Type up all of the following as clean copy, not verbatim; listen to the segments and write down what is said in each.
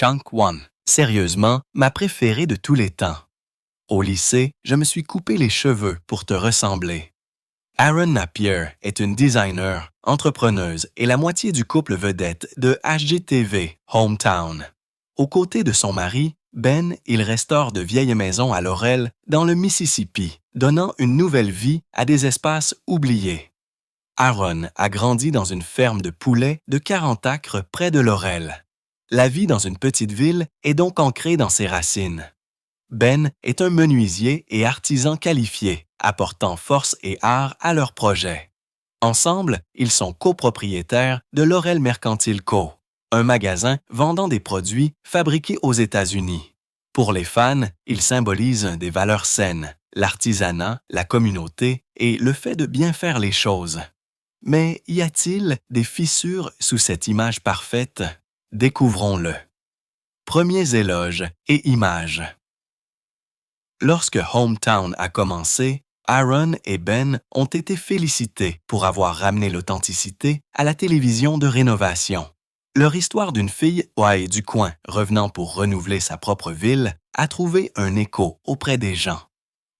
Chunk One. Sérieusement, ma préférée de tous les temps. Au lycée, je me suis coupé les cheveux pour te ressembler. Aaron Napier est une designer, entrepreneuse et la moitié du couple vedette de HGTV, Hometown. Aux côtés de son mari, Ben, il restaure de vieilles maisons à Laurel, dans le Mississippi, donnant une nouvelle vie à des espaces oubliés. Aaron a grandi dans une ferme de poulets de 40 acres près de Laurel. La vie dans une petite ville est donc ancrée dans ses racines. Ben est un menuisier et artisan qualifié, apportant force et art à leur projet. Ensemble, ils sont copropriétaires de Laurel Mercantile Co., un magasin vendant des produits fabriqués aux États-Unis. Pour les fans, ils symbolisent des valeurs saines, l'artisanat, la communauté et le fait de bien faire les choses. Mais y a-t-il des fissures sous cette image parfaite? Découvrons-le. Premiers éloges et images. Lorsque Hometown a commencé, Aaron et Ben ont été félicités pour avoir ramené l'authenticité à la télévision de rénovation. Leur histoire d'une fille ouaille du coin revenant pour renouveler sa propre ville a trouvé un écho auprès des gens.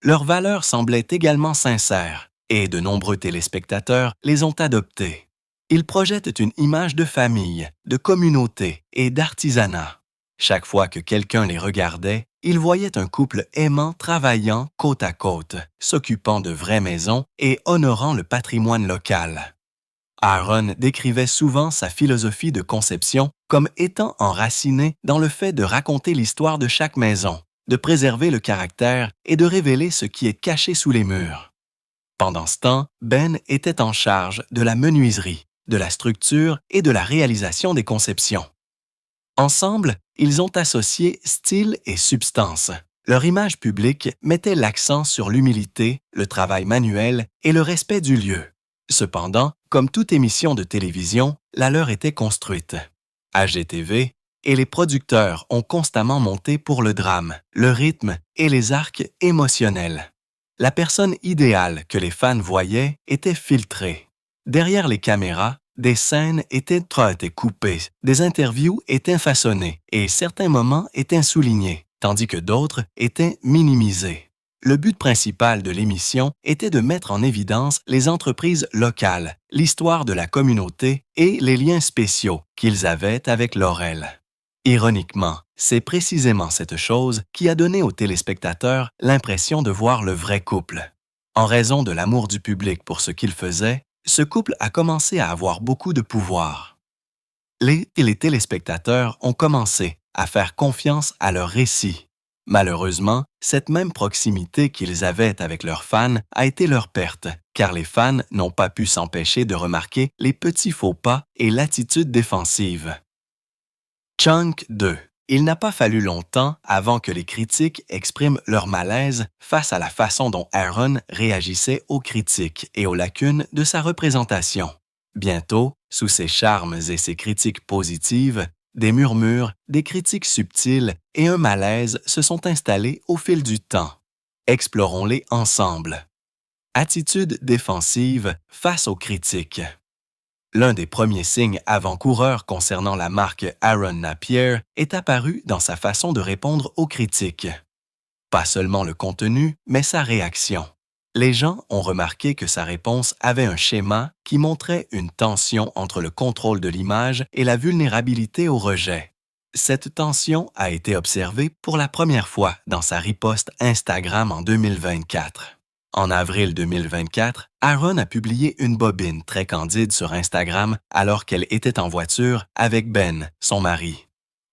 Leurs valeurs semblaient également sincères et de nombreux téléspectateurs les ont adoptées. Ils projettent une image de famille, de communauté et d'artisanat. Chaque fois que quelqu'un les regardait, il voyait un couple aimant travaillant côte à côte, s'occupant de vraies maisons et honorant le patrimoine local. Aaron décrivait souvent sa philosophie de conception comme étant enracinée dans le fait de raconter l'histoire de chaque maison, de préserver le caractère et de révéler ce qui est caché sous les murs. Pendant ce temps, Ben était en charge de la menuiserie, de la structure et de la réalisation des conceptions. Ensemble, ils ont associé style et substance. Leur image publique mettait l'accent sur l'humilité, le travail manuel et le respect du lieu. Cependant, comme toute émission de télévision, la leur était construite. HGTV et les producteurs ont constamment monté pour le drame, le rythme et les arcs émotionnels. La personne idéale que les fans voyaient était filtrée. Derrière les caméras, des scènes étaient coupées, des interviews étaient façonnées et certains moments étaient soulignés, tandis que d'autres étaient minimisés. Le but principal de l'émission était de mettre en évidence les entreprises locales, l'histoire de la communauté et les liens spéciaux qu'ils avaient avec Laurel. Ironiquement, c'est précisément cette chose qui a donné aux téléspectateurs l'impression de voir le vrai couple. En raison de l'amour du public pour ce qu'il faisait, ce couple a commencé à avoir beaucoup de pouvoir. Les téléspectateurs ont commencé à faire confiance à leur récit. Malheureusement, cette même proximité qu'ils avaient avec leurs fans a été leur perte, car les fans n'ont pas pu s'empêcher de remarquer les petits faux pas et l'attitude défensive. Chunk 2. Il n'a pas fallu longtemps avant que les critiques expriment leur malaise face à la façon dont Aaron réagissait aux critiques et aux lacunes de sa représentation. Bientôt, sous ses charmes et ses critiques positives, des murmures, des critiques subtiles et un malaise se sont installés au fil du temps. Explorons-les ensemble. Attitude défensive face aux critiques. L'un des premiers signes avant-coureurs concernant la marque Aaron Napier est apparu dans sa façon de répondre aux critiques. Pas seulement le contenu, mais sa réaction. Les gens ont remarqué que sa réponse avait un schéma qui montrait une tension entre le contrôle de l'image et la vulnérabilité au rejet. Cette tension a été observée pour la première fois dans sa riposte Instagram en 2024. En avril 2024, Aaron a publié une bobine très candide sur Instagram alors qu'elle était en voiture avec Ben, son mari.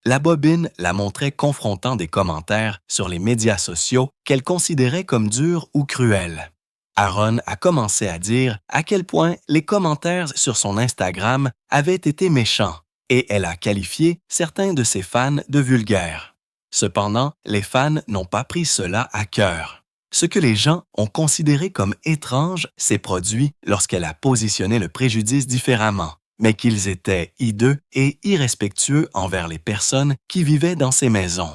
La bobine la montrait confrontant des commentaires sur les médias sociaux qu'elle considérait comme durs ou cruels. Aaron a commencé à dire à quel point les commentaires sur son Instagram avaient été méchants et elle a qualifié certains de ses fans de vulgaires. Cependant, les fans n'ont pas pris cela à cœur. Ce que les gens ont considéré comme étrange s'est produit lorsqu'elle a positionné le préjudice différemment, mais qu'ils étaient hideux et irrespectueux envers les personnes qui vivaient dans ces maisons.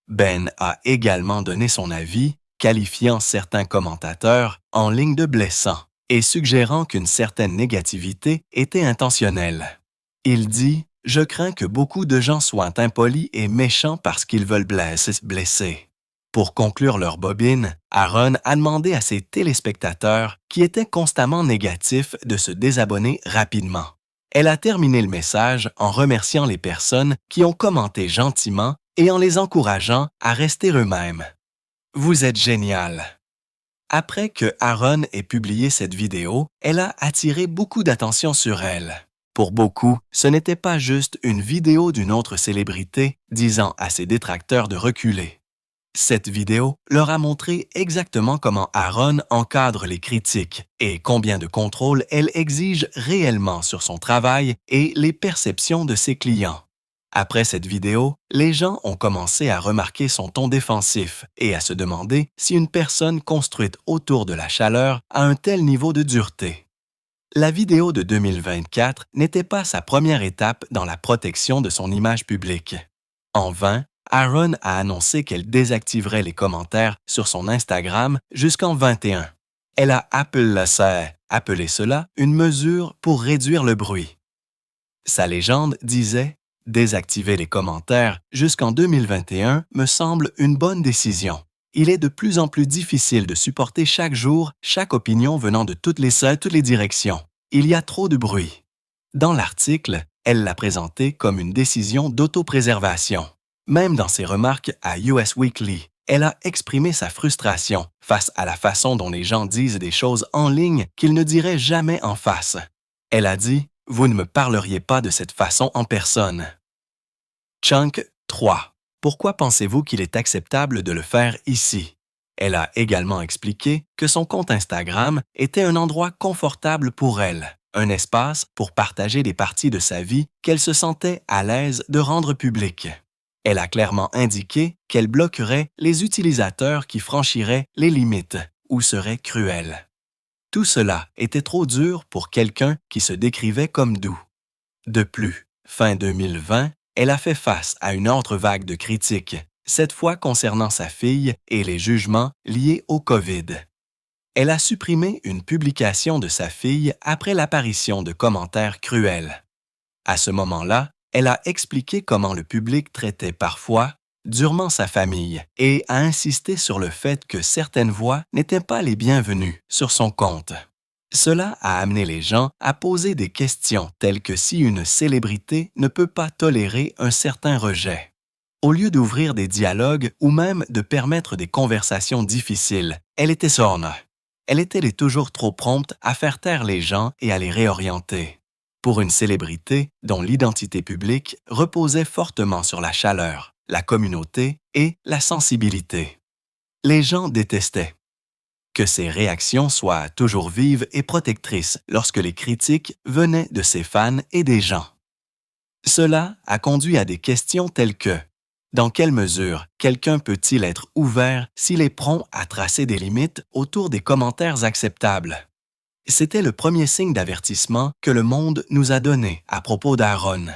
Ben a également donné son avis, qualifiant certains commentateurs en ligne de blessants et suggérant qu'une certaine négativité était intentionnelle. Il dit Je crains que beaucoup de gens soient impolis et méchants parce qu'ils veulent blesser. Pour conclure leur bobine, Aaron a demandé à ses téléspectateurs, qui étaient constamment négatifs, de se désabonner rapidement. Elle a terminé le message en remerciant les personnes qui ont commenté gentiment et en les encourageant à rester eux-mêmes. Vous êtes génial! Après que Aaron ait publié cette vidéo, elle a attiré beaucoup d'attention sur elle. Pour beaucoup, ce n'était pas juste une vidéo d'une autre célébrité disant à ses détracteurs de reculer. Cette vidéo leur a montré exactement comment Aaron encadre les critiques et combien de contrôle elle exige réellement sur son travail et les perceptions de ses clients. Après cette vidéo, les gens ont commencé à remarquer son ton défensif et à se demander si une personne construite autour de la chaleur a un tel niveau de dureté. La vidéo de 2024 n'était pas sa première étape dans la protection de son image publique. En vain, Aaron a annoncé qu'elle désactiverait les commentaires sur son Instagram jusqu'en 2021. Elle a appelé cela une mesure pour réduire le bruit. Sa légende disait « Désactiver les commentaires jusqu'en 2021 me semble une bonne décision. Il est de plus en plus difficile de supporter chaque jour chaque opinion venant de toutes les directions. Il y a trop de bruit. » Dans l'article, elle l'a présenté comme une décision d'autopréservation. Même dans ses remarques à US Weekly, elle a exprimé sa frustration face à la façon dont les gens disent des choses en ligne qu'ils ne diraient jamais en face. Elle a dit « Vous ne me parleriez pas de cette façon en personne. » Chunk 3. Pourquoi pensez-vous qu'il est acceptable de le faire ici? Elle a également expliqué que son compte Instagram était un endroit confortable pour elle, un espace pour partager des parties de sa vie qu'elle se sentait à l'aise de rendre publiques. Elle a clairement indiqué qu'elle bloquerait les utilisateurs qui franchiraient les limites ou seraient cruels. Tout cela était trop dur pour quelqu'un qui se décrivait comme doux. De plus, fin 2020, elle a fait face à une autre vague de critiques, cette fois concernant sa fille et les jugements liés au COVID. Elle a supprimé une publication de sa fille après l'apparition de commentaires cruels. À ce moment-là, elle a expliqué comment le public traitait parfois durement sa famille et a insisté sur le fait que certaines voix n'étaient pas les bienvenues sur son compte. Cela a amené les gens à poser des questions telles que si une célébrité ne peut pas tolérer un certain rejet. Au lieu d'ouvrir des dialogues ou même de permettre des conversations difficiles, elle était sorne. Elle était toujours trop prompte à faire taire les gens et à les réorienter. Pour une célébrité dont l'identité publique reposait fortement sur la chaleur, la communauté et la sensibilité. Les gens détestaient. Que ses réactions soient toujours vives et protectrices lorsque les critiques venaient de ses fans et des gens. Cela a conduit à des questions telles que « Dans quelle mesure quelqu'un peut-il être ouvert s'il est prompt à tracer des limites autour des commentaires acceptables ?» C'était le premier signe d'avertissement que le monde nous a donné à propos d'Aaron.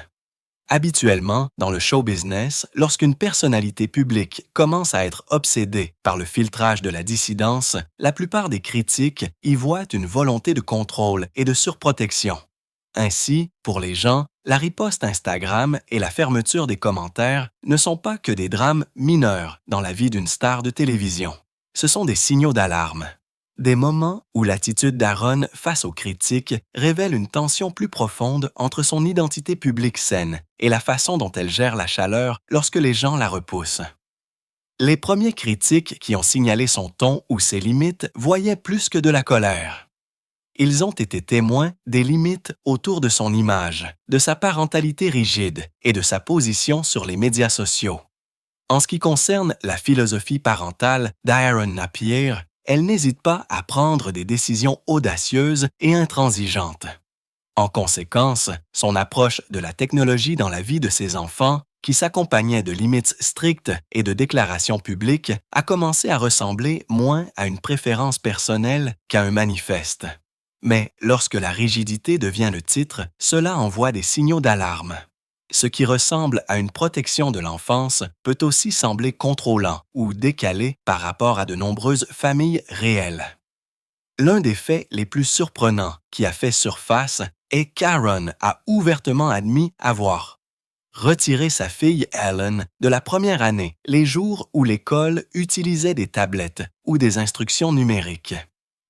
Habituellement, dans le show business, lorsqu'une personnalité publique commence à être obsédée par le filtrage de la dissidence, la plupart des critiques y voient une volonté de contrôle et de surprotection. Ainsi, pour les gens, la riposte Instagram et la fermeture des commentaires ne sont pas que des drames mineurs dans la vie d'une star de télévision. Ce sont des signaux d'alarme. Des moments où l'attitude d'Aaron face aux critiques révèle une tension plus profonde entre son identité publique saine et la façon dont elle gère la chaleur lorsque les gens la repoussent. Les premiers critiques qui ont signalé son ton ou ses limites voyaient plus que de la colère. Ils ont été témoins des limites autour de son image, de sa parentalité rigide et de sa position sur les médias sociaux. En ce qui concerne la philosophie parentale d'Aaron Napier, elle n'hésite pas à prendre des décisions audacieuses et intransigeantes. En conséquence, son approche de la technologie dans la vie de ses enfants, qui s'accompagnait de limites strictes et de déclarations publiques, a commencé à ressembler moins à une préférence personnelle qu'à un manifeste. Mais lorsque la rigidité devient le titre, cela envoie des signaux d'alarme. Ce qui ressemble à une protection de l'enfance peut aussi sembler contrôlant ou décalé par rapport à de nombreuses familles réelles. L'un des faits les plus surprenants qui a fait surface et Karen a ouvertement admis avoir retiré sa fille Ellen de la première année les jours où l'école utilisait des tablettes ou des instructions numériques.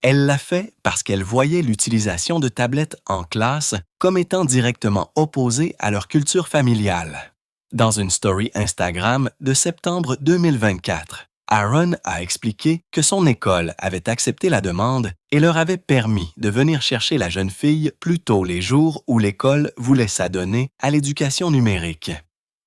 Elle l'a fait parce qu'elle voyait l'utilisation de tablettes en classe comme étant directement opposée à leur culture familiale. Dans une story Instagram de septembre 2024, Aaron a expliqué que son école avait accepté la demande et leur avait permis de venir chercher la jeune fille plus tôt les jours où l'école voulait s'adonner à l'éducation numérique.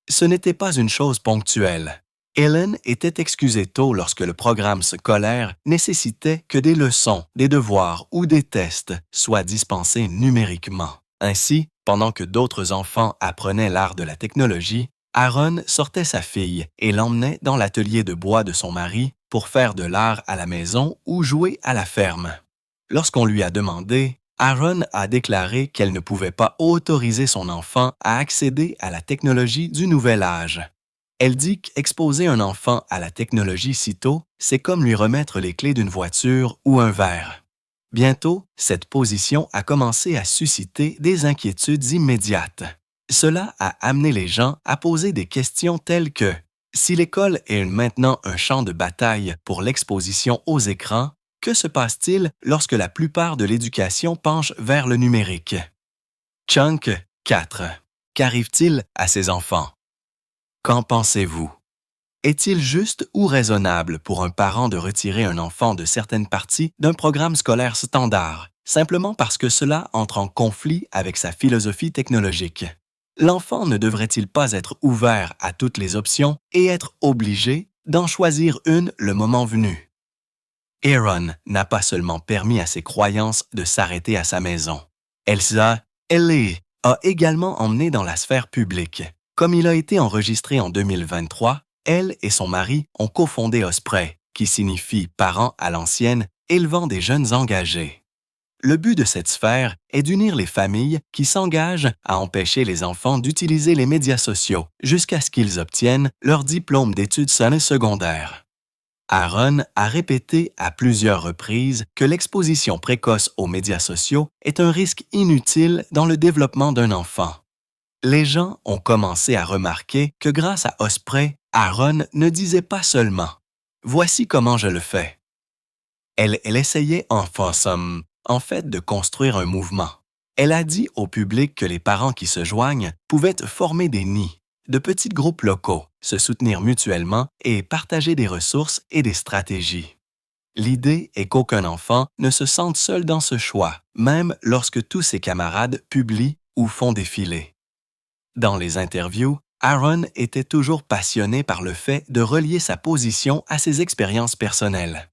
Ce n'était pas une chose ponctuelle. Ellen était excusée tôt lorsque le programme scolaire nécessitait que des leçons, des devoirs ou des tests soient dispensés numériquement. Ainsi, pendant que d'autres enfants apprenaient l'art de la technologie, Aaron sortait sa fille et l'emmenait dans l'atelier de bois de son mari pour faire de l'art à la maison ou jouer à la ferme. Lorsqu'on lui a demandé, Aaron a déclaré qu'elle ne pouvait pas autoriser son enfant à accéder à la technologie du nouvel âge. Elle dit qu'exposer un enfant à la technologie si tôt, c'est comme lui remettre les clés d'une voiture ou un verre. Bientôt, cette position a commencé à susciter des inquiétudes immédiates. Cela a amené les gens à poser des questions telles que si l'école est maintenant un champ de bataille pour l'exposition aux écrans, que se passe-t-il lorsque la plupart de l'éducation penche vers le numérique? Chunk 4. Qu'arrive-t-il à ces enfants? Qu'en pensez-vous? Est-il juste ou raisonnable pour un parent de retirer un enfant de certaines parties d'un programme scolaire standard, simplement parce que cela entre en conflit avec sa philosophie technologique? L'enfant ne devrait-il pas être ouvert à toutes les options et être obligé d'en choisir une le moment venu? Aaron n'a pas seulement permis à ses croyances de s'arrêter à sa maison. Elsa Ellie a également emmené dans la sphère publique. Comme il a été enregistré en 2023, elle et son mari ont cofondé Osprey, qui signifie parents à l'ancienne, élevant des jeunes engagés. Le but de cette sphère est d'unir les familles qui s'engagent à empêcher les enfants d'utiliser les médias sociaux jusqu'à ce qu'ils obtiennent leur diplôme d'études secondaires. Aaron a répété à plusieurs reprises que l'exposition précoce aux médias sociaux est un risque inutile dans le développement d'un enfant. Les gens ont commencé à remarquer que grâce à Osprey, Aaron ne disait pas seulement « Voici comment je le fais ». Elle essayait en fait de construire un mouvement. Elle a dit au public que les parents qui se joignent pouvaient former des nids, de petits groupes locaux, se soutenir mutuellement et partager des ressources et des stratégies. L'idée est qu'aucun enfant ne se sente seul dans ce choix, même lorsque tous ses camarades publient ou font défiler. Dans les interviews, Aaron était toujours passionné par le fait de relier sa position à ses expériences personnelles.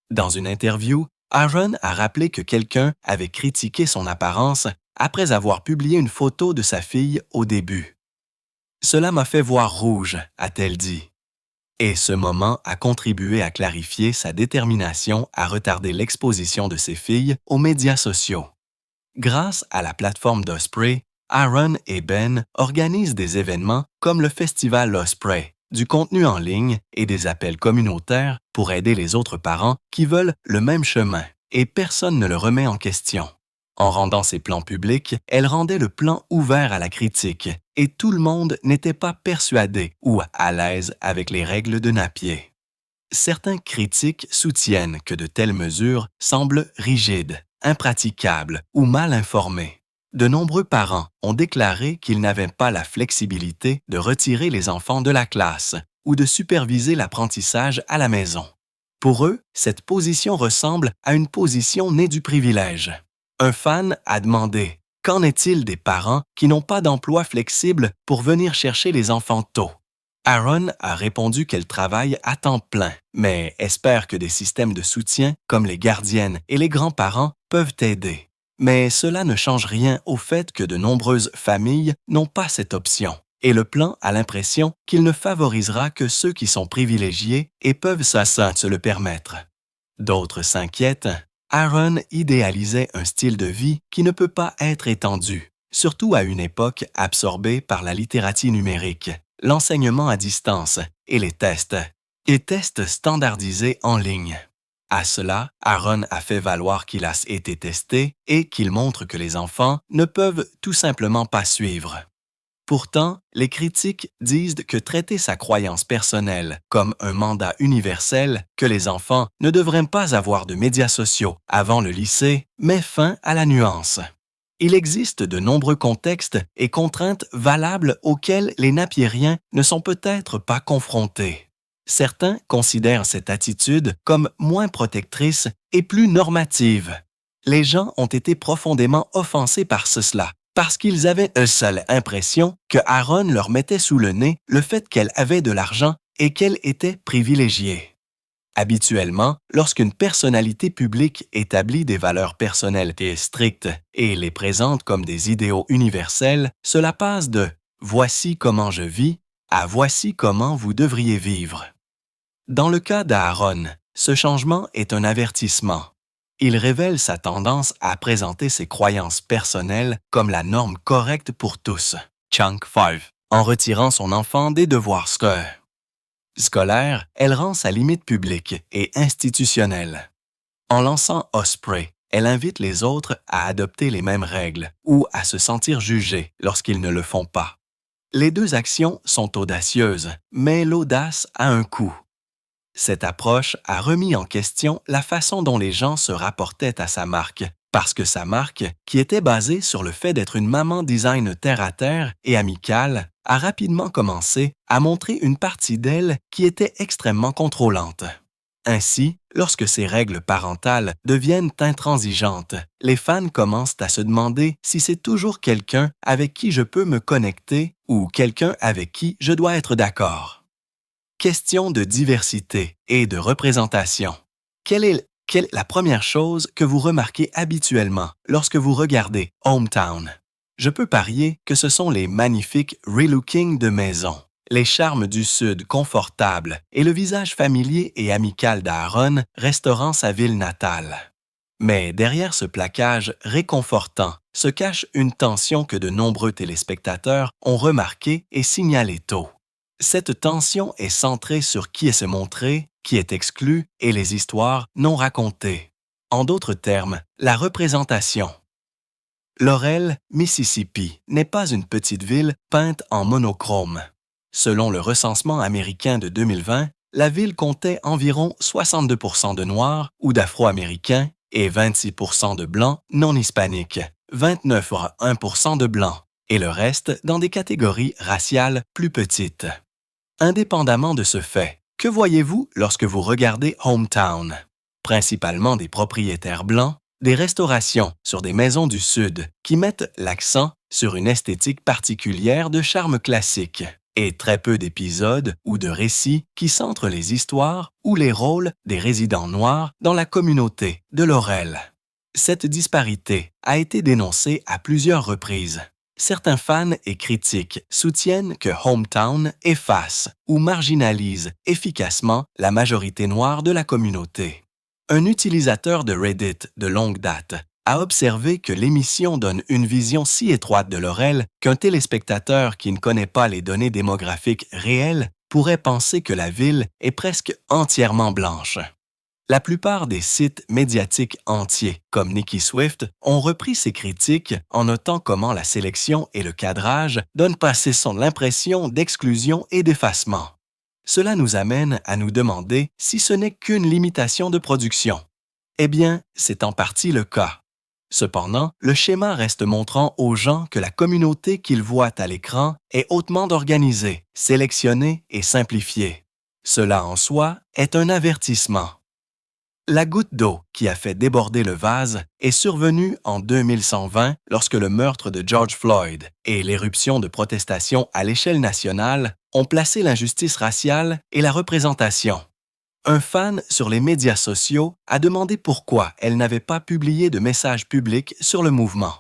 Dans une interview, Aaron a rappelé que quelqu'un avait critiqué son apparence après avoir publié une photo de sa fille au début. « Cela m'a fait voir rouge », a-t-elle dit. Et ce moment a contribué à clarifier sa détermination à retarder l'exposition de ses filles aux médias sociaux. Grâce à la plateforme d'Osprey, Aaron et Ben organisent des événements comme le festival Osprey, du contenu en ligne et des appels communautaires pour aider les autres parents qui veulent le même chemin, et personne ne le remet en question. En rendant ses plans publics, elle rendait le plan ouvert à la critique, et tout le monde n'était pas persuadé ou à l'aise avec les règles de Napier. Certains critiques soutiennent que de telles mesures semblent rigides, impraticables ou mal informées. De nombreux parents ont déclaré qu'ils n'avaient pas la flexibilité de retirer les enfants de la classe ou de superviser l'apprentissage à la maison. Pour eux, cette position ressemble à une position née du privilège. Un fan a demandé « Qu'en est-il des parents qui n'ont pas d'emploi flexible pour venir chercher les enfants tôt ?» Aaron a répondu qu'elle travaille à temps plein, mais espère que des systèmes de soutien comme les gardiennes et les grands-parents peuvent aider. Mais cela ne change rien au fait que de nombreuses familles n'ont pas cette option, et le plan a l'impression qu'il ne favorisera que ceux qui sont privilégiés et peuvent se le permettre. D'autres s'inquiètent. Aaron idéalisait un style de vie qui ne peut pas être étendu, surtout à une époque absorbée par la littératie numérique, l'enseignement à distance et les tests standardisés en ligne. À cela, Aaron a fait valoir qu'il a été testé et qu'il montre que les enfants ne peuvent tout simplement pas suivre. Pourtant, les critiques disent que traiter sa croyance personnelle comme un mandat universel que les enfants ne devraient pas avoir de médias sociaux avant le lycée met fin à la nuance. Il existe de nombreux contextes et contraintes valables auxquels les napiériens ne sont peut-être pas confrontés. Certains considèrent cette attitude comme moins protectrice et plus normative. Les gens ont été profondément offensés par cela, parce qu'ils avaient une seule impression que Aaron leur mettait sous le nez le fait qu'elle avait de l'argent et qu'elle était privilégiée. Habituellement, lorsqu'une personnalité publique établit des valeurs personnelles et strictes et les présente comme des idéaux universels, cela passe de « voici comment je vis » à « voici comment vous devriez vivre ». Dans le cas d'Aaron, ce changement est un avertissement. Il révèle sa tendance à présenter ses croyances personnelles comme la norme correcte pour tous, Chunk 5, en retirant son enfant des devoirs scolaires, elle rend sa limite publique et institutionnelle. En lançant Osprey, elle invite les autres à adopter les mêmes règles ou à se sentir jugés lorsqu'ils ne le font pas. Les deux actions sont audacieuses, mais l'audace a un coût. Cette approche a remis en question la façon dont les gens se rapportaient à sa marque, parce que sa marque, qui était basée sur le fait d'être une maman design terre-à-terre et amicale, a rapidement commencé à montrer une partie d'elle qui était extrêmement contrôlante. Ainsi, lorsque ces règles parentales deviennent intransigeantes, les fans commencent à se demander si c'est toujours quelqu'un avec qui je peux me connecter ou quelqu'un avec qui je dois être d'accord. Question de diversité et de représentation. Quelle est la première chose que vous remarquez habituellement lorsque vous regardez Hometown? Je peux parier que ce sont les magnifiques relooking de maisons, les charmes du Sud confortables et le visage familier et amical d'Aaron restaurant sa ville natale. Mais derrière ce plaquage réconfortant se cache une tension que de nombreux téléspectateurs ont remarquée et signalée tôt. Cette tension est centrée sur qui est se montrer, qui est exclu et les histoires non racontées. En d'autres termes, la représentation. Laurel, Mississippi, n'est pas une petite ville peinte en monochrome. Selon le recensement américain de 2020, la ville comptait environ 62% de Noirs ou d'Afro-Américains et 26% de Blancs non hispaniques, 29,1% de Blancs, et le reste dans des catégories raciales plus petites. Indépendamment de ce fait, que voyez-vous lorsque vous regardez Hometown? Principalement des propriétaires blancs, des restaurations sur des maisons du Sud qui mettent l'accent sur une esthétique particulière de charme classique, et très peu d'épisodes ou de récits qui centrent les histoires ou les rôles des résidents noirs dans la communauté de Laurel. Cette disparité a été dénoncée à plusieurs reprises. Certains fans et critiques soutiennent que Hometown efface ou marginalise efficacement la majorité noire de la communauté. Un utilisateur de Reddit de longue date a observé que l'émission donne une vision si étroite de Laurel qu'un téléspectateur qui ne connaît pas les données démographiques réelles pourrait penser que la ville est presque entièrement blanche. La plupart des sites médiatiques entiers, comme Nicki Swift, ont repris ces critiques en notant comment la sélection et le cadrage donnent passer l'impression d'exclusion et d'effacement. Cela nous amène à nous demander si ce n'est qu'une limitation de production. Eh bien, c'est en partie le cas. Cependant, le schéma reste montrant aux gens que la communauté qu'ils voient à l'écran est hautement organisée, sélectionnée et simplifiée. Cela en soi est un avertissement. La goutte d'eau qui a fait déborder le vase est survenue en 2120 lorsque le meurtre de George Floyd et l'éruption de protestations à l'échelle nationale ont placé l'injustice raciale et la représentation. Un fan sur les médias sociaux a demandé pourquoi elle n'avait pas publié de message public sur le mouvement.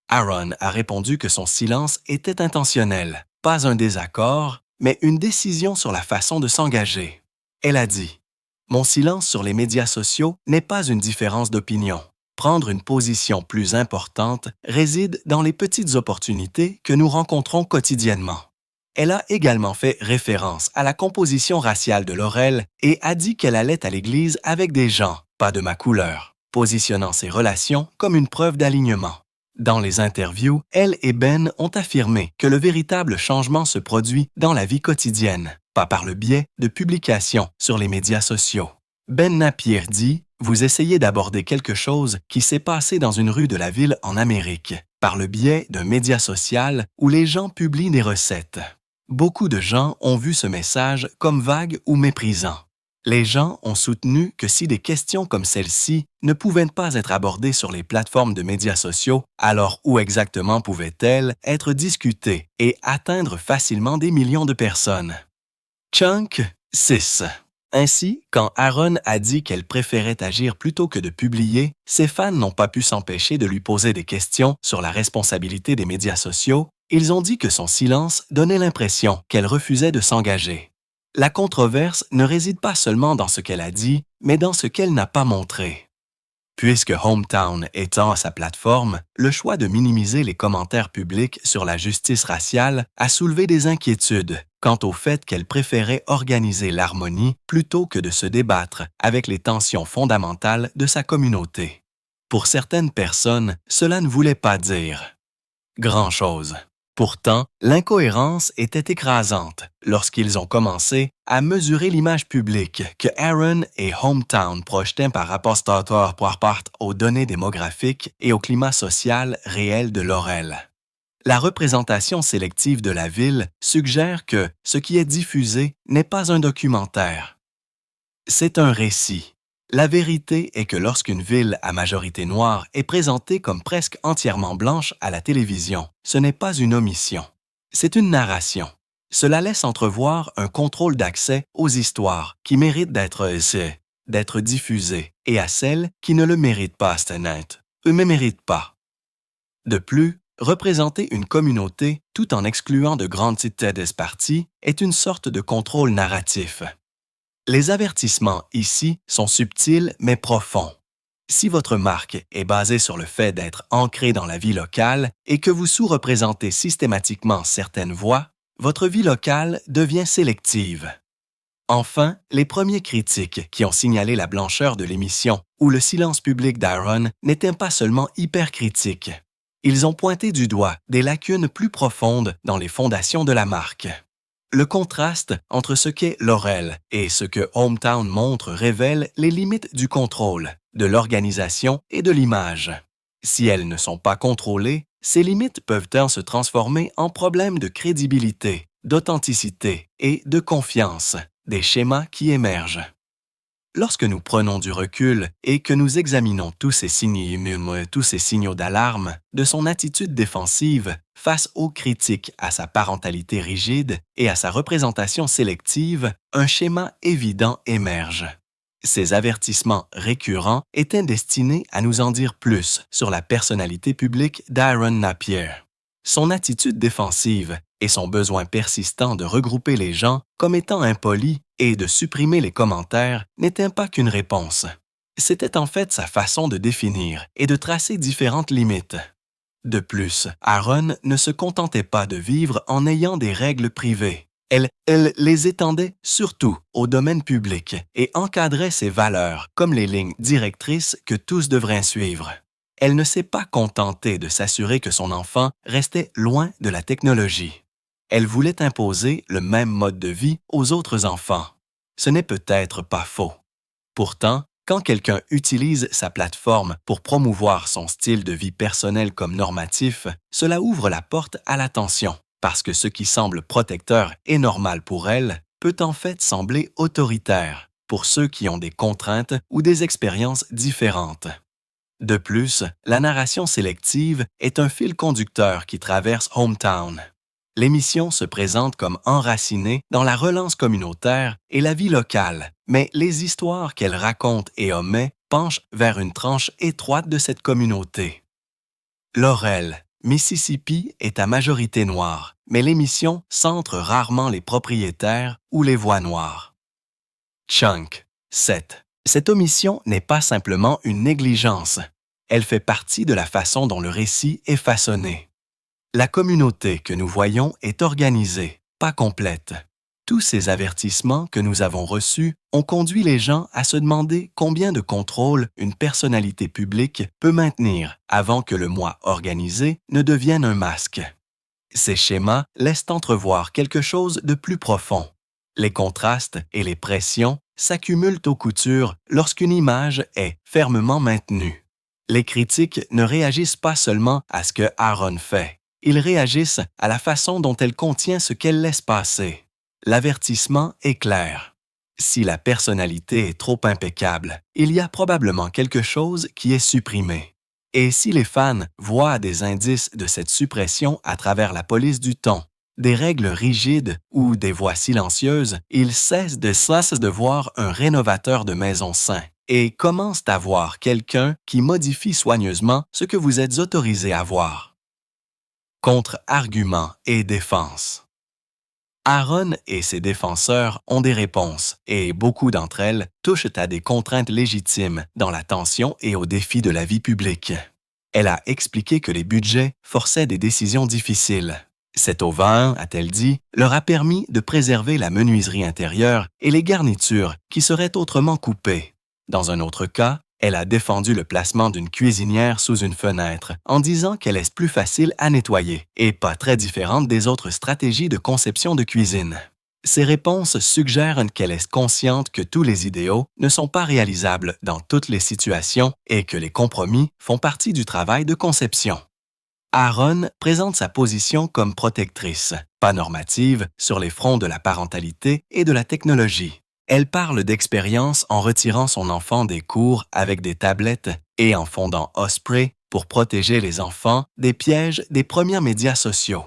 Aaron a répondu que son silence était intentionnel, pas un désaccord, mais une décision sur la façon de s'engager. Elle a dit: « Mon silence sur les médias sociaux n'est pas une différence d'opinion. Prendre une position plus importante réside dans les petites opportunités que nous rencontrons quotidiennement. Elle a également fait référence à la composition raciale de Laurel et a dit qu'elle allait à l'église avec des gens, pas de ma couleur, positionnant ses relations comme une preuve d'alignement. Dans les interviews, elle et Ben ont affirmé que le véritable changement se produit dans la vie quotidienne, pas par le biais de publications sur les médias sociaux. Ben Napier dit « Vous essayez d'aborder quelque chose qui s'est passé dans une rue de la ville en Amérique, par le biais d'un média social où les gens publient des recettes. Beaucoup de gens ont vu ce message comme vague ou méprisant. Les gens ont soutenu que si des questions comme celle-ci ne pouvaient pas être abordées sur les plateformes de médias sociaux, alors où exactement pouvaient-elles être discutées et atteindre facilement des millions de personnes? Chunk 6. Ainsi, quand Aaron a dit qu'elle préférait agir plutôt que de publier, ses fans n'ont pas pu s'empêcher de lui poser des questions sur la responsabilité des médias sociaux. Ils ont dit que son silence donnait l'impression qu'elle refusait de s'engager. La controverse ne réside pas seulement dans ce qu'elle a dit, mais dans ce qu'elle n'a pas montré. Puisque Hometown étend sa plateforme, le choix de minimiser les commentaires publics sur la justice raciale a soulevé des inquiétudes quant au fait qu'elle préférait organiser l'harmonie plutôt que de se débattre avec les tensions fondamentales de sa communauté. Pour certaines personnes, cela ne voulait pas dire grand-chose. Pourtant, l'incohérence était écrasante lorsqu'ils ont commencé à mesurer l'image publique que Aaron et Hometown projetaient par rapport aux données démographiques et au climat social réel de Laurel. La représentation sélective de la ville suggère que ce qui est diffusé n'est pas un documentaire. C'est un récit. La vérité est que lorsqu'une ville à majorité noire est présentée comme presque entièrement blanche à la télévision, ce n'est pas une omission. C'est une narration. Cela laisse entrevoir un contrôle d'accès aux histoires qui méritent d'être diffusées et à celles qui ne le méritent pas, ne méritent pas. De plus, représenter une communauté tout en excluant de grandes parties est une sorte de contrôle narratif. Les avertissements ici sont subtils mais profonds. Si votre marque est basée sur le fait d'être ancrée dans la vie locale et que vous sous-représentez systématiquement certaines voix, votre vie locale devient sélective. Enfin, les premiers critiques qui ont signalé la blancheur de l'émission ou le silence public d'Aaron n'étaient pas seulement hypercritiques. Ils ont pointé du doigt des lacunes plus profondes dans les fondations de la marque. Le contraste entre ce qu'est Laurel et ce que Hometown montre révèle les limites du contrôle, de l'organisation et de l'image. Si elles ne sont pas contrôlées, ces limites peuvent se transformer en problèmes de crédibilité, d'authenticité et de confiance, des schémas qui émergent. Lorsque nous prenons du recul et que nous examinons tous ces signaux d'alarme de son attitude défensive face aux critiques à sa parentalité rigide et à sa représentation sélective, un schéma évident émerge. Ces avertissements récurrents étaient destinés à nous en dire plus sur la personnalité publique d'Aaron Napier. Son attitude défensive et son besoin persistant de regrouper les gens comme étant impolis et de supprimer les commentaires n'étaient pas qu'une réponse. C'était en fait sa façon de définir et de tracer différentes limites. De plus, Aaron ne se contentait pas de vivre en ayant des règles privées. Elle les étendait surtout au domaine public et encadrait ses valeurs comme les lignes directrices que tous devraient suivre. Elle ne s'est pas contentée de s'assurer que son enfant restait loin de la technologie. Elle voulait imposer le même mode de vie aux autres enfants. Ce n'est peut-être pas faux. Pourtant, quand quelqu'un utilise sa plateforme pour promouvoir son style de vie personnel comme normatif, cela ouvre la porte à l'attention, parce que ce qui semble protecteur et normal pour elle peut en fait sembler autoritaire pour ceux qui ont des contraintes ou des expériences différentes. De plus, la narration sélective est un fil conducteur qui traverse Hometown. L'émission se présente comme enracinée dans la relance communautaire et la vie locale, mais les histoires qu'elle raconte et omet penchent vers une tranche étroite de cette communauté. Laurel, Mississippi est à majorité noire, mais l'émission centre rarement les propriétaires ou les voix noires. Chunk 7. Cette omission n'est pas simplement une négligence. Elle fait partie de la façon dont le récit est façonné. La communauté que nous voyons est organisée, pas complète. Tous ces avertissements que nous avons reçus ont conduit les gens à se demander combien de contrôle une personnalité publique peut maintenir avant que le moi organisé ne devienne un masque. Ces schémas laissent entrevoir quelque chose de plus profond. Les contrastes et les pressions s'accumulent aux coutures lorsqu'une image est fermement maintenue. Les critiques ne réagissent pas seulement à ce que Aaron fait, ils réagissent à la façon dont elle contient ce qu'elle laisse passer. L'avertissement est clair. Si la personnalité est trop impeccable, il y a probablement quelque chose qui est supprimé. Et si les fans voient des indices de cette suppression à travers la police du ton, des règles rigides ou des voix silencieuses, ils cessent de voir un rénovateur de maison sain et commencent à voir quelqu'un qui modifie soigneusement ce que vous êtes autorisé à voir. Contre-arguments et défense. Aaron et ses défenseurs ont des réponses, et beaucoup d'entre elles touchent à des contraintes légitimes dans la tension et aux défis de la vie publique. Elle a expliqué que les budgets forçaient des décisions difficiles. Cet auvent, a-t-elle dit, leur a permis de préserver la menuiserie intérieure et les garnitures qui seraient autrement coupées. Dans un autre cas, elle a défendu le placement d'une cuisinière sous une fenêtre en disant qu'elle est plus facile à nettoyer et pas très différente des autres stratégies de conception de cuisine. Ces réponses suggèrent qu'elle est consciente que tous les idéaux ne sont pas réalisables dans toutes les situations et que les compromis font partie du travail de conception. Aaron présente sa position comme protectrice, pas normative, sur les fronts de la parentalité et de la technologie. Elle parle d'expérience en retirant son enfant des cours avec des tablettes et en fondant Osprey pour protéger les enfants des pièges des premiers médias sociaux.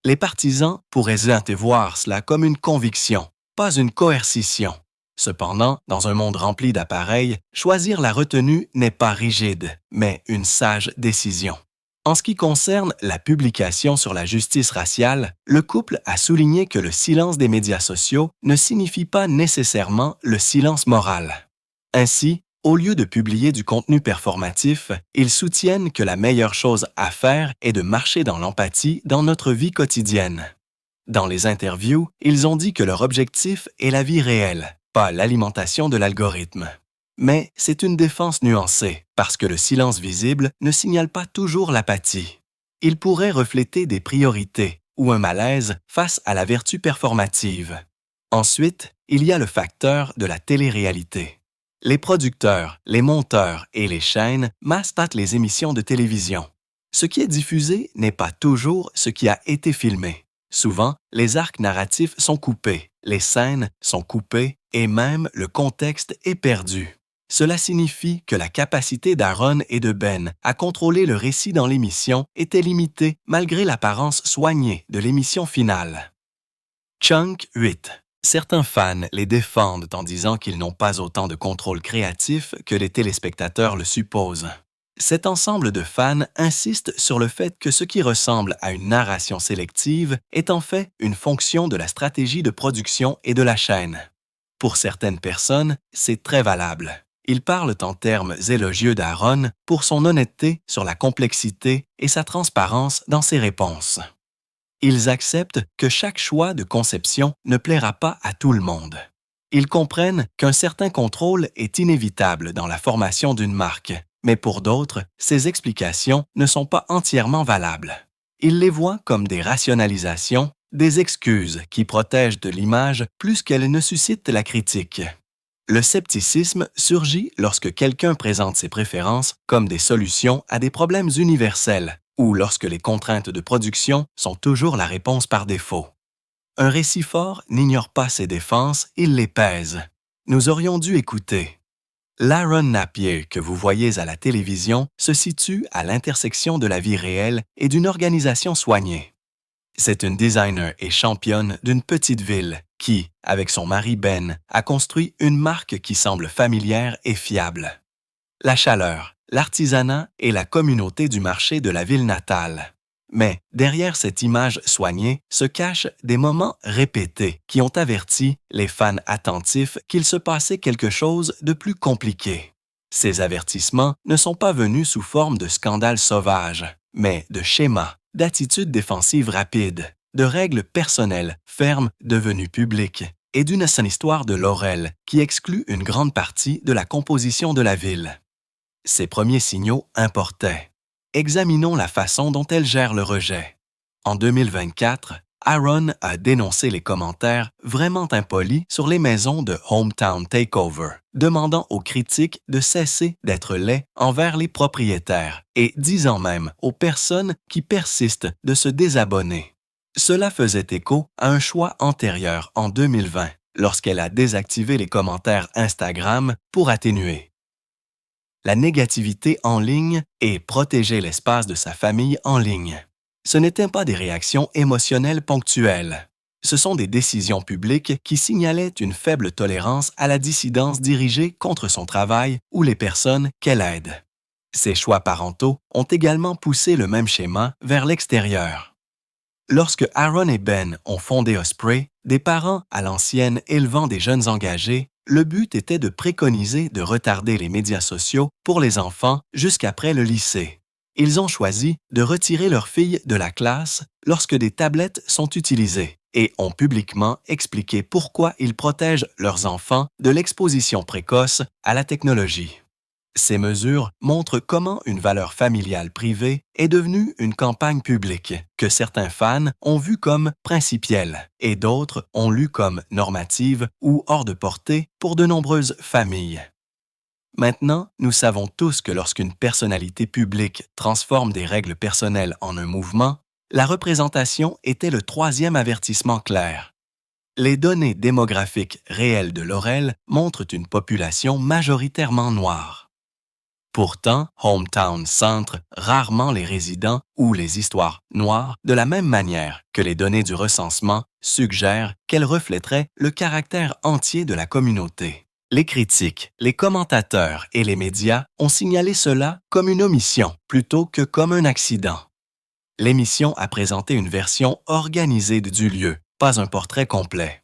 Les partisans pourraient voir cela comme une conviction, pas une coercition. Cependant, dans un monde rempli d'appareils, choisir la retenue n'est pas rigide, mais une sage décision. En ce qui concerne la publication sur la justice raciale, le couple a souligné que le silence des médias sociaux ne signifie pas nécessairement le silence moral. Ainsi, au lieu de publier du contenu performatif, ils soutiennent que la meilleure chose à faire est de marcher dans l'empathie dans notre vie quotidienne. Dans les interviews, ils ont dit que leur objectif est la vie réelle, pas l'alimentation de l'algorithme. Mais c'est une défense nuancée, parce que le silence visible ne signale pas toujours l'apathie. Il pourrait refléter des priorités ou un malaise face à la vertu performative. Ensuite, il y a le facteur de la télé-réalité. Les producteurs, les monteurs et les chaînes mastatent les émissions de télévision. Ce qui est diffusé n'est pas toujours ce qui a été filmé. Souvent, les arcs narratifs sont coupés, les scènes sont coupées et même le contexte est perdu. Cela signifie que la capacité d'Aaron et de Ben à contrôler le récit dans l'émission était limitée malgré l'apparence soignée de l'émission finale. Chunk 8. Certains fans les défendent en disant qu'ils n'ont pas autant de contrôle créatif que les téléspectateurs le supposent. Cet ensemble de fans insiste sur le fait que ce qui ressemble à une narration sélective est en fait une fonction de la stratégie de production et de la chaîne. Pour certaines personnes, c'est très valable. Ils parlent en termes élogieux d'Aaron pour son honnêteté sur la complexité et sa transparence dans ses réponses. Ils acceptent que chaque choix de conception ne plaira pas à tout le monde. Ils comprennent qu'un certain contrôle est inévitable dans la formation d'une marque, mais pour d'autres, ces explications ne sont pas entièrement valables. Ils les voient comme des rationalisations, des excuses qui protègent de l'image plus qu'elles ne suscitent la critique. Le scepticisme surgit lorsque quelqu'un présente ses préférences comme des solutions à des problèmes universels ou lorsque les contraintes de production sont toujours la réponse par défaut. Un récit fort n'ignore pas ses défenses, il les pèse. Nous aurions dû écouter. L'Aaron Napier que vous voyez à la télévision se situe à l'intersection de la vie réelle et d'une organisation soignée. C'est une designer et championne d'une petite ville qui, avec son mari Ben, a construit une marque qui semble familière et fiable. La chaleur, l'artisanat et la communauté du marché de la ville natale. Mais derrière cette image soignée se cachent des moments répétés qui ont averti les fans attentifs qu'il se passait quelque chose de plus compliqué. Ces avertissements ne sont pas venus sous forme de scandales sauvages, mais de schémas, d'attitudes défensives rapides, de règles personnelles fermes devenues publiques et d'une saine histoire de Laurel qui exclut une grande partie de la composition de la ville. Ces premiers signaux importaient. Examinons la façon dont elle gère le rejet. En 2024, Aaron a dénoncé les commentaires vraiment impolis sur les maisons de Hometown Takeover, demandant aux critiques de cesser d'être laids envers les propriétaires et disant même aux personnes qui persistent de se désabonner. Cela faisait écho à un choix antérieur en 2020, lorsqu'elle a désactivé les commentaires Instagram pour atténuer la négativité en ligne et protéger l'espace de sa famille en ligne. Ce n'étaient pas des réactions émotionnelles ponctuelles. Ce sont des décisions publiques qui signalaient une faible tolérance à la dissidence dirigée contre son travail ou les personnes qu'elle aide. Ces choix parentaux ont également poussé le même schéma vers l'extérieur. Lorsque Aaron et Ben ont fondé Osprey, des parents à l'ancienne élevant des jeunes engagés, le but était de préconiser de retarder les médias sociaux pour les enfants jusqu'après le lycée. Ils ont choisi de retirer leurs filles de la classe lorsque des tablettes sont utilisées et ont publiquement expliqué pourquoi ils protègent leurs enfants de l'exposition précoce à la technologie. Ces mesures montrent comment une valeur familiale privée est devenue une campagne publique que certains fans ont vue comme principielle et d'autres ont lue comme normative ou hors de portée pour de nombreuses familles. Maintenant, nous savons tous que lorsqu'une personnalité publique transforme des règles personnelles en un mouvement, la représentation était le troisième avertissement clair. Les données démographiques réelles de Laurel montrent une population majoritairement noire. Pourtant, Hometown centre rarement les résidents ou les histoires noires de la même manière que les données du recensement suggèrent qu'elles reflèteraient le caractère entier de la communauté. Les critiques, les commentateurs et les médias ont signalé cela comme une omission plutôt que comme un accident. L'émission a présenté une version organisée du lieu, pas un portrait complet.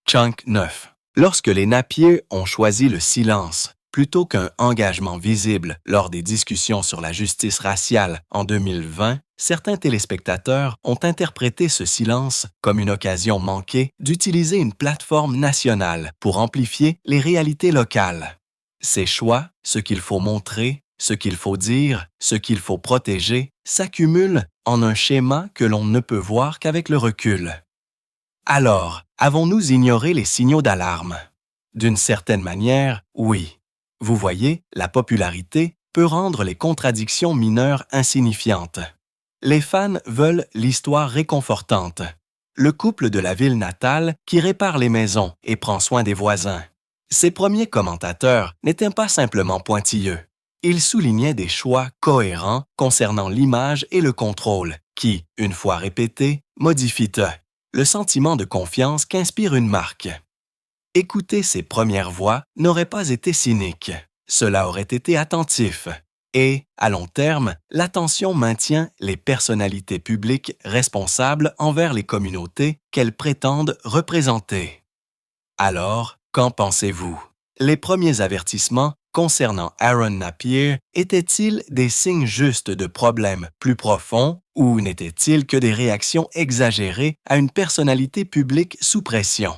Chunk 9. Lorsque les Napier ont choisi le silence plutôt qu'un engagement visible lors des discussions sur la justice raciale en 2020, certains téléspectateurs ont interprété ce silence comme une occasion manquée d'utiliser une plateforme nationale pour amplifier les réalités locales. Ces choix, ce qu'il faut montrer, ce qu'il faut dire, ce qu'il faut protéger, s'accumulent en un schéma que l'on ne peut voir qu'avec le recul. Alors, avons-nous ignoré les signaux d'alarme? D'une certaine manière, oui. Vous voyez, la popularité peut rendre les contradictions mineures insignifiantes. Les fans veulent l'histoire réconfortante. Le couple de la ville natale qui répare les maisons et prend soin des voisins. Ces premiers commentateurs n'étaient pas simplement pointilleux. Ils soulignaient des choix cohérents concernant l'image et le contrôle qui, une fois répétés, modifient le sentiment de confiance qu'inspire une marque. Écouter ces premières voix n'aurait pas été cynique, cela aurait été attentif. Et, à long terme, l'attention maintient les personnalités publiques responsables envers les communautés qu'elles prétendent représenter. Alors, qu'en pensez-vous? Les premiers avertissements concernant Aaron Napier étaient-ils des signes justes de problèmes plus profonds ou n'étaient-ils que des réactions exagérées à une personnalité publique sous pression?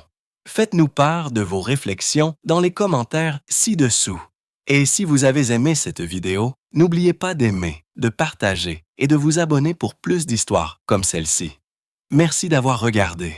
Faites-nous part de vos réflexions dans les commentaires ci-dessous. Et si vous avez aimé cette vidéo, n'oubliez pas d'aimer, de partager et de vous abonner pour plus d'histoires comme celle-ci. Merci d'avoir regardé.